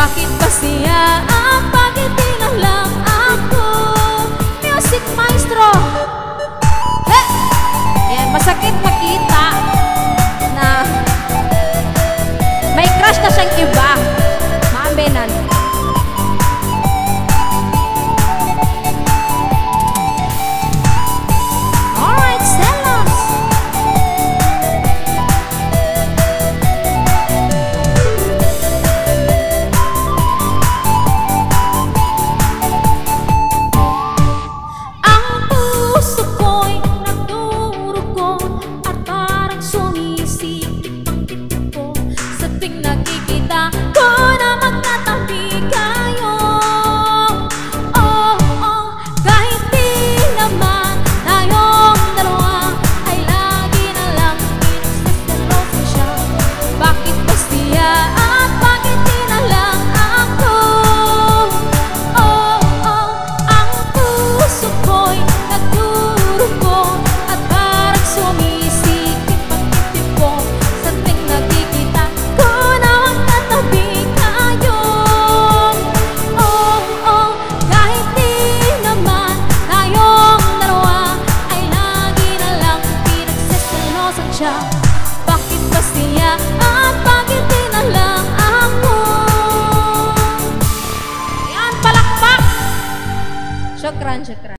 Bakit ba siya ang pagitinan lang ako? Music maestro. Hey! Ayan, masakit makita na may crush na siyang iba. Maambenan. Alright, Stellas. Ang puso ko'y nagdurugo at parang sumisipit ang titik ko sa tuwing nakikita ko na magtatabi kayo. Oh, oh, kahit di naman tayong dalawa ay lagi na lang pinagsasarosa siya. Bakit ba siya at bakit di na lang ako? Oh, oh, ang puso ko'y nagdurugo at parang sumisikip ang titik ko sa tuwing nakikita ko na magtatabi kayo. Oh, oh, kahit di naman tayong dalawa ay lagi na lang pinagsasalosan siya. Bakit ba siya at bakit di na lang ako? Ayan, palakpak! Syukran, syukran.